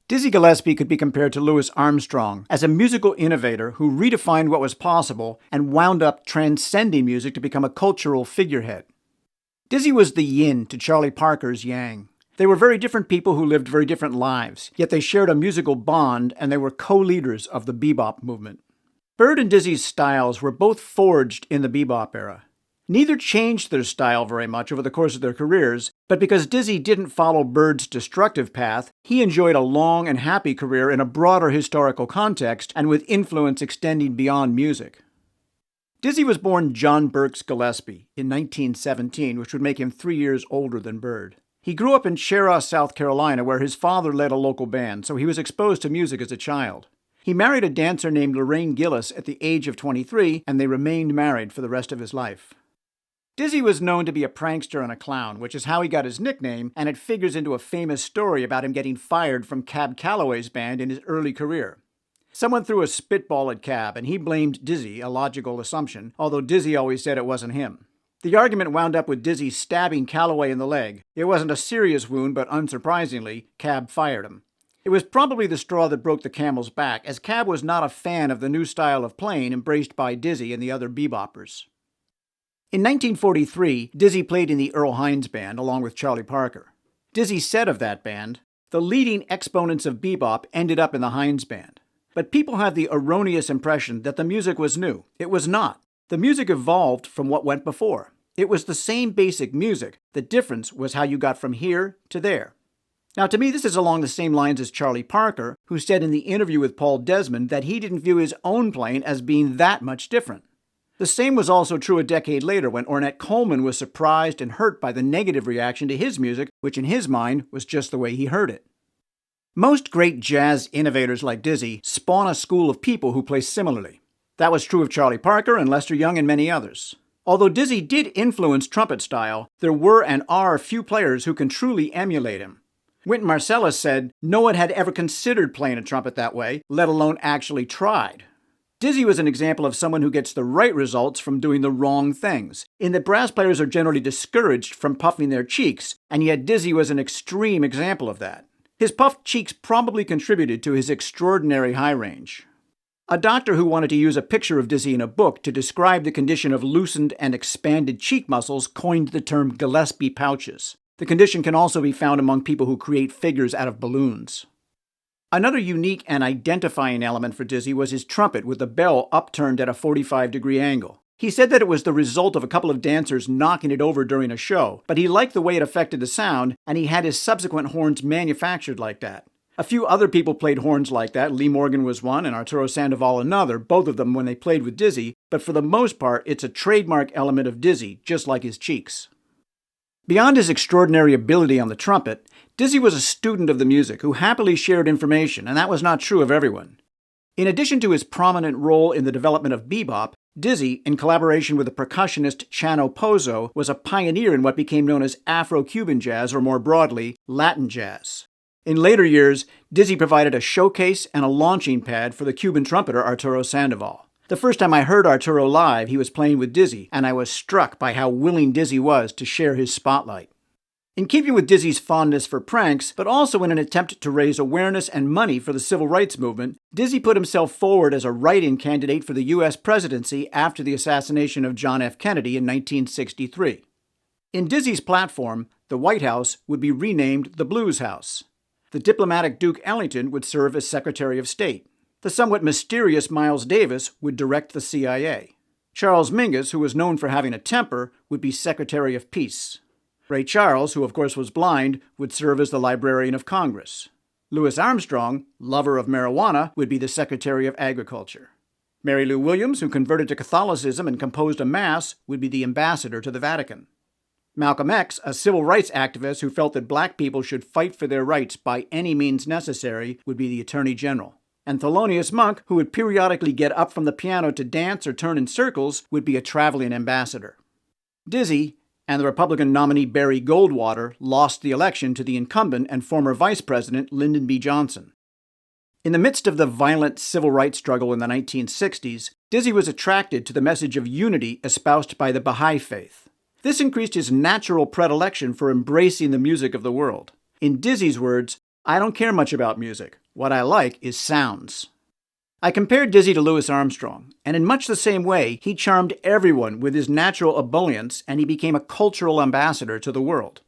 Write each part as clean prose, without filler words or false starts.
Dizzy Gillespie could be compared to Louis Armstrong as a musical innovator who redefined what was possible and wound up transcending music to become a cultural figurehead. Dizzy was the yin to Charlie Parker's yang. They were very different people who lived very different lives, yet they shared a musical bond and they were co-leaders of the bebop movement. Bird and Dizzy's styles were both forged in the bebop era. Neither changed their style very much over the course of their careers, but because Dizzy didn't follow Bird's destructive path, he enjoyed a long and happy career in a broader historical context and with influence extending beyond music. Dizzy was born John Birks Gillespie in 1917, which would make him 3 years older than Bird. He grew up in Cherah, South Carolina, where his father led a local band, so he was exposed to music as a child. He married a dancer named Lorraine Gillis at the age of 23, and they remained married for the rest of his life. Dizzy was known to be a prankster and a clown, which is how he got his nickname, and it figures into a famous story about him getting fired from Cab Calloway's band in his early career. Someone threw a spitball at Cab, and he blamed Dizzy, a logical assumption, although Dizzy always said it wasn't him. The argument wound up with Dizzy stabbing Calloway in the leg. It wasn't a serious wound, but unsurprisingly, Cab fired him. It was probably the straw that broke the camel's back, as Cab was not a fan of the new style of playing embraced by Dizzy and the other beboppers. In 1943, Dizzy played in the Earl Hines Band along with Charlie Parker. Dizzy said of that band, "The leading exponents of bebop ended up in the Hines Band." But people have the erroneous impression that the music was new. It was not. The music evolved from what went before. It was the same basic music. The difference was how you got from here to there. Now, to me, this is along the same lines as Charlie Parker, who said in the interview with Paul Desmond that he didn't view his own playing as being that much different. The same was also true a decade later when Ornette Coleman was surprised and hurt by the negative reaction to his music, which in his mind was just the way he heard it. Most great jazz innovators like Dizzy spawn a school of people who play similarly. That was true of Charlie Parker and Lester Young and many others. Although Dizzy did influence trumpet style, there were and are few players who can truly emulate him. Wynton Marsalis said, "No one had ever considered playing a trumpet that way, let alone actually tried." Dizzy was an example of someone who gets the right results from doing the wrong things, in that brass players are generally discouraged from puffing their cheeks, and yet Dizzy was an extreme example of that. His puffed cheeks probably contributed to his extraordinary high range. A doctor who wanted to use a picture of Dizzy in a book to describe the condition of loosened and expanded cheek muscles coined the term Gillespie Pouches. The condition can also be found among people who create figures out of balloons. Another unique and identifying element for Dizzy was his trumpet with the bell upturned at a 45-degree angle. He said that it was the result of a couple of dancers knocking it over during a show, but he liked the way it affected the sound, and he had his subsequent horns manufactured like that. A few other people played horns like that. Lee Morgan was one, and Arturo Sandoval another, both of them when they played with Dizzy, but for the most part, it's a trademark element of Dizzy, just like his cheeks. Beyond his extraordinary ability on the trumpet, Dizzy was a student of the music who happily shared information, and that was not true of everyone. In addition to his prominent role in the development of bebop, Dizzy, in collaboration with the percussionist Chano Pozo, was a pioneer in what became known as Afro-Cuban jazz, or more broadly, Latin jazz. In later years, Dizzy provided a showcase and a launching pad for the Cuban trumpeter Arturo Sandoval. The first time I heard Arturo live, he was playing with Dizzy, and I was struck by how willing Dizzy was to share his spotlight. In keeping with Dizzy's fondness for pranks, but also in an attempt to raise awareness and money for the civil rights movement, Dizzy put himself forward as a write-in candidate for the U.S. presidency after the assassination of John F. Kennedy in 1963. In Dizzy's platform, the White House would be renamed the Blues House. The diplomatic Duke Ellington would serve as Secretary of State. The somewhat mysterious Miles Davis would direct the CIA. Charles Mingus, who was known for having a temper, would be Secretary of Peace. Ray Charles, who of course was blind, would serve as the Librarian of Congress. Louis Armstrong, lover of marijuana, would be the Secretary of Agriculture. Mary Lou Williams, who converted to Catholicism and composed a Mass, would be the ambassador to the Vatican. Malcolm X, a civil rights activist who felt that black people should fight for their rights by any means necessary, would be the Attorney General. And Thelonious Monk, who would periodically get up from the piano to dance or turn in circles, would be a traveling ambassador. Dizzy and the Republican nominee Barry Goldwater lost the election to the incumbent and former Vice President Lyndon B. Johnson. In the midst of the violent civil rights struggle in the 1960s, Dizzy was attracted to the message of unity espoused by the Baha'i faith. This increased his natural predilection for embracing the music of the world. In Dizzy's words, I don't care much about music. What I like is sounds. I compared Dizzy to Louis Armstrong, and in much the same way, he charmed everyone with his natural ebullience, and he became a cultural ambassador to the world.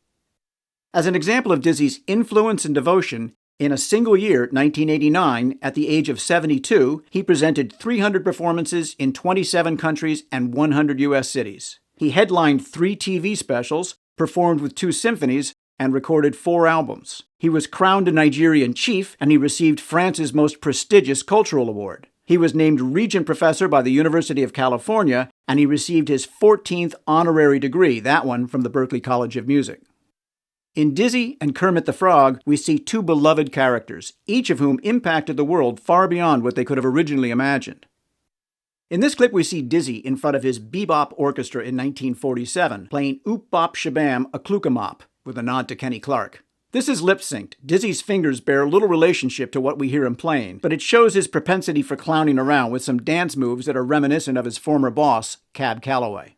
As an example of Dizzy's influence and devotion, in a single year, 1989, at the age of 72, he presented 300 performances in 27 countries and 100 U.S. cities. He headlined 3 TV specials, performed with 2 symphonies, and recorded 4 albums. He was crowned a Nigerian chief, and he received France's most prestigious cultural award. He was named Regent Professor by the University of California, and he received his 14th honorary degree, that one from the Berklee College of Music. In Dizzy and Kermit the Frog, we see 2 beloved characters, each of whom impacted the world far beyond what they could have originally imagined. In this clip, we see Dizzy in front of his Bebop Orchestra in 1947, playing Oop Bop Shabam a Klookamop, with a nod to Kenny Clark. This is lip-synced. Dizzy's fingers bear little relationship to what we hear him playing, but it shows his propensity for clowning around with some dance moves that are reminiscent of his former boss, Cab Calloway.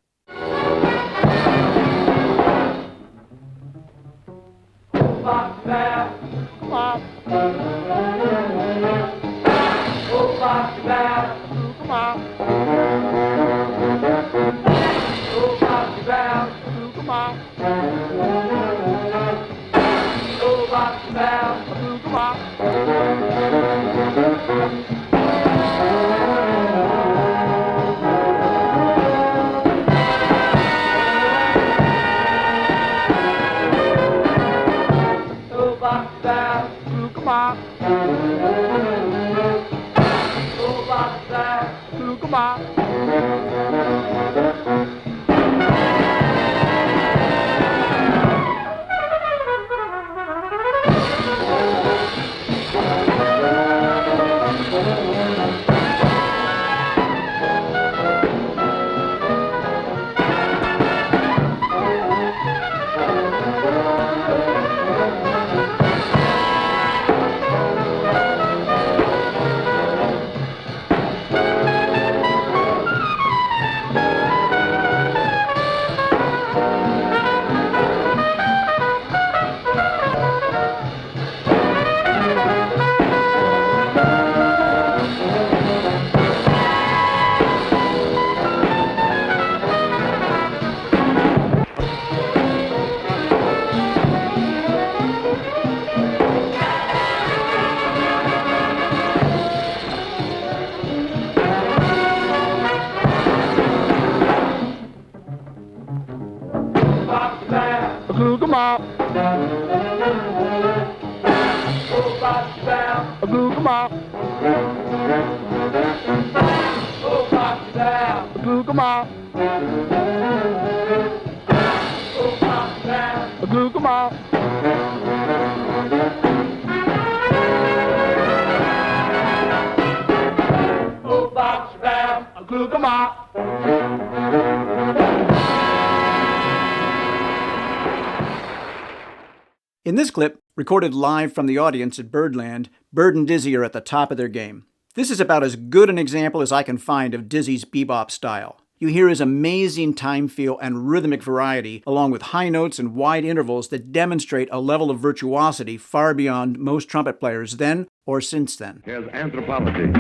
In this clip, recorded live from the audience at Birdland, Bird and Dizzy are at the top of their game. This is about as good an example as I can find of Dizzy's bebop style. You hear his amazing time feel and rhythmic variety, along with high notes and wide intervals that demonstrate a level of virtuosity far beyond most trumpet players then or since then. Here's anthropology.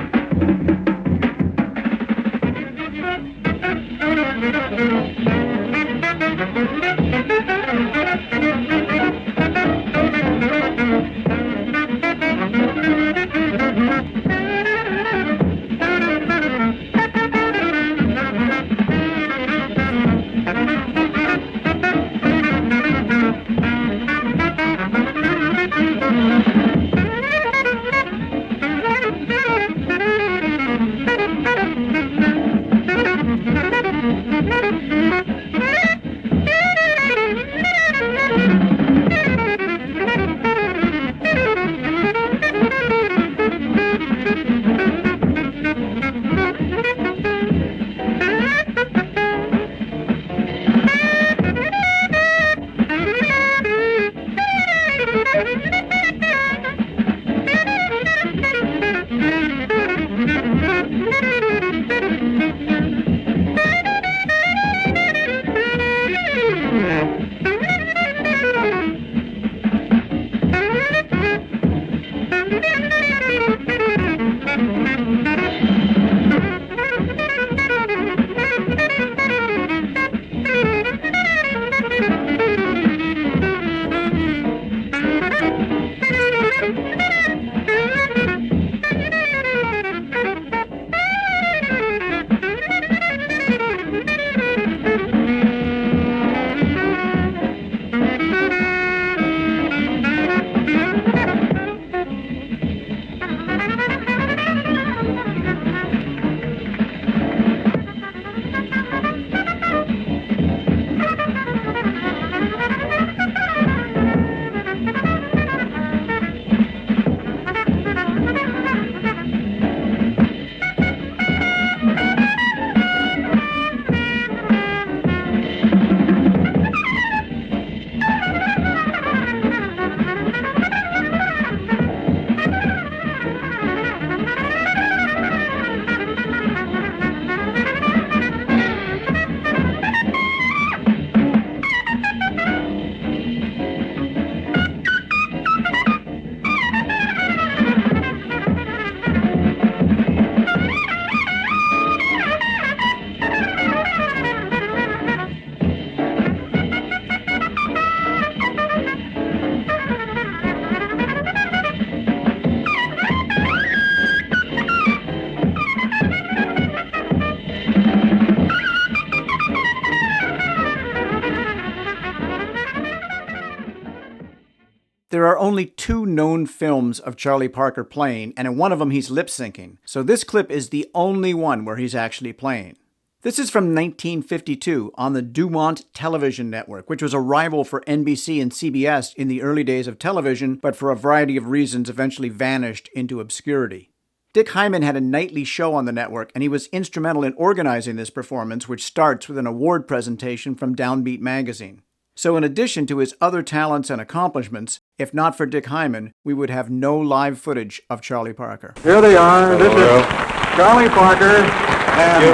There are only 2 known films of Charlie Parker playing, and in one of them he's lip-syncing, so this clip is the only one where he's actually playing. This is from 1952 on the Dumont Television Network, which was a rival for NBC and CBS in the early days of television, but for a variety of reasons eventually vanished into obscurity. Dick Hyman had a nightly show on the network, and he was instrumental in organizing this performance, which starts with an award presentation from Downbeat magazine. So in addition to his other talents and accomplishments, if not for Dick Hyman, we would have no live footage of Charlie Parker. Here they are. Hello. This is Charlie Parker and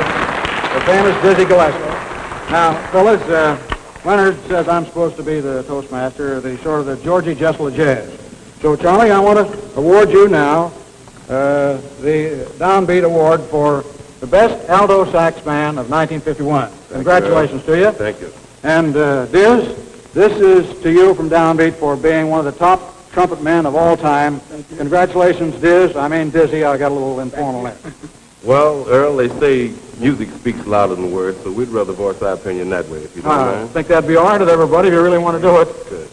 the famous Dizzy Gillespie. Now, fellas, Leonard says I'm supposed to be the Toastmaster, the sort of the Georgie Jessel of jazz. So, Charlie, I want to award you now the Downbeat Award for the best alto sax man of 1951. Congratulations to you. Thank you. And Diz, this is to you from Downbeat for being one of the top trumpet men of all time. Congratulations, Diz. I mean, Dizzy, I got a little informal there. Well, Earl, they say music speaks louder than words, so we'd rather voice our opinion that way, if you don't mind. I think that'd be all right with everybody if you really want to do it. Good.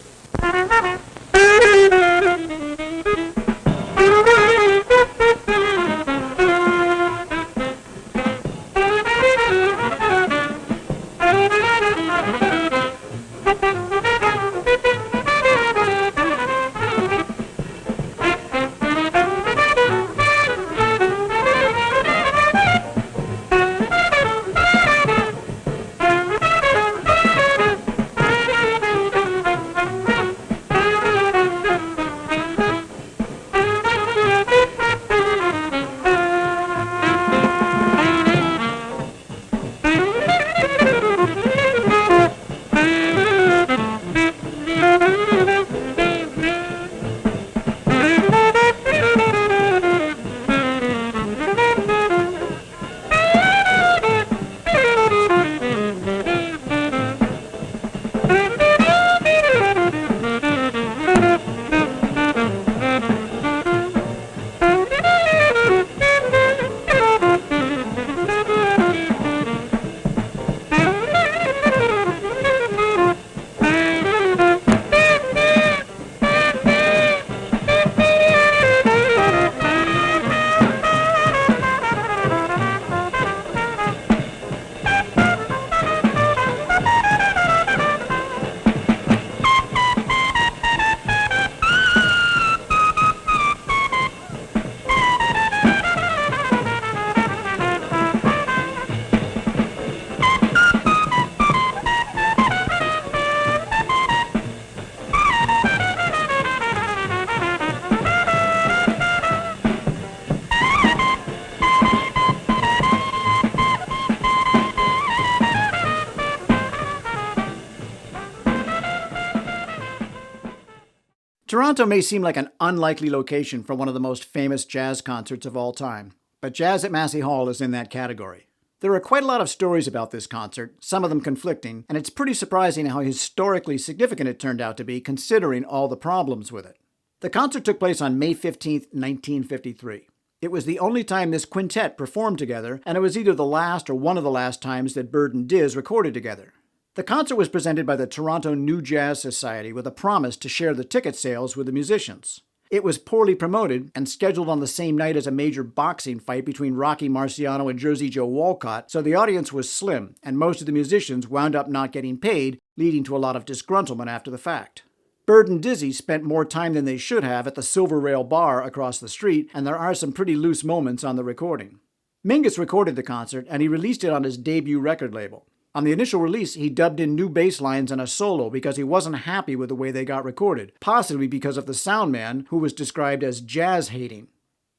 Toronto may seem like an unlikely location for one of the most famous jazz concerts of all time, but Jazz at Massey Hall is in that category. There are quite a lot of stories about this concert, some of them conflicting, and it's pretty surprising how historically significant it turned out to be considering all the problems with it. The concert took place on May 15, 1953. It was the only time this quintet performed together, and it was either the last or one of the last times that Bird and Diz recorded together. The concert was presented by the Toronto New Jazz Society with a promise to share the ticket sales with the musicians. It was poorly promoted and scheduled on the same night as a major boxing fight between Rocky Marciano and Jersey Joe Walcott, so the audience was slim, and most of the musicians wound up not getting paid, leading to a lot of disgruntlement after the fact. Bird and Dizzy spent more time than they should have at the Silver Rail Bar across the street, and there are some pretty loose moments on the recording. Mingus recorded the concert, and he released it on his debut record label. On the initial release, he dubbed in new bass lines and a solo because he wasn't happy with the way they got recorded, possibly because of the sound man, who was described as jazz-hating.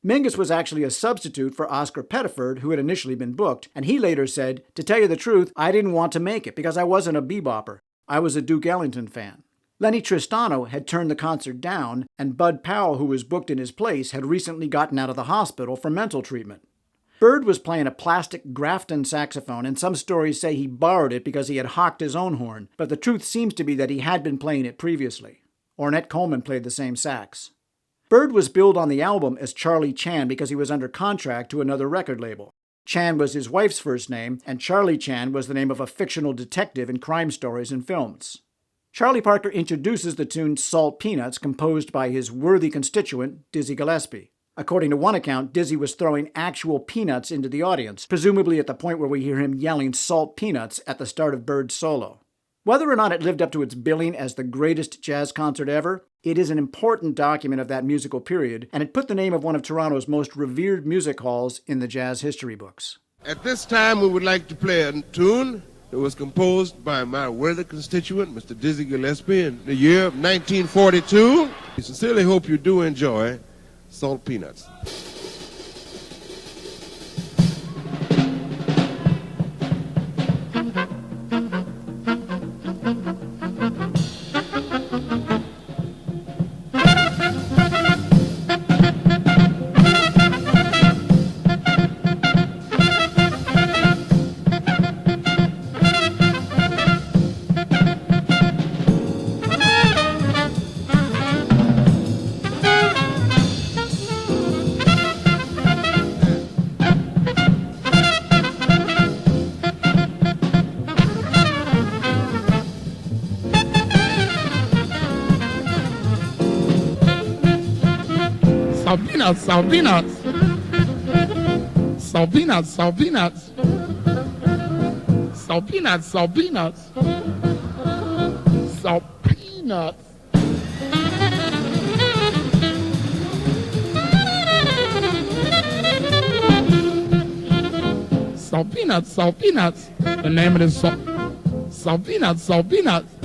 Mingus was actually a substitute for Oscar Pettiford, who had initially been booked, and he later said, "To tell you the truth, I didn't want to make it because I wasn't a bebopper. I was a Duke Ellington fan." Lenny Tristano had turned the concert down, and Bud Powell, who was booked in his place, had recently gotten out of the hospital for mental treatment. Bird was playing a plastic Grafton saxophone, and some stories say he borrowed it because he had hocked his own horn, but the truth seems to be that he had been playing it previously. Ornette Coleman played the same sax. Bird was billed on the album as Charlie Chan because he was under contract to another record label. Chan was his wife's first name, and Charlie Chan was the name of a fictional detective in crime stories and films. Charlie Parker introduces the tune Salt Peanuts, composed by his worthy constituent, Dizzy Gillespie. According to one account, Dizzy was throwing actual peanuts into the audience, presumably at the point where we hear him yelling "Salt Peanuts" at the start of Bird's solo. Whether or not it lived up to its billing as the greatest jazz concert ever, it is an important document of that musical period, and it put the name of one of Toronto's most revered music halls in the jazz history books. At this time, we would like to play a tune that was composed by my worthy constituent, Mr. Dizzy Gillespie, in the year of 1942. I sincerely hope you do enjoy Salt Peanuts. Salt peanuts. Salt peanuts, salt peanuts. Salt peanuts, salt peanuts. Salt peanuts. Salt peanuts, salt peanuts. The name of this song. Salt peanuts, salt peanuts.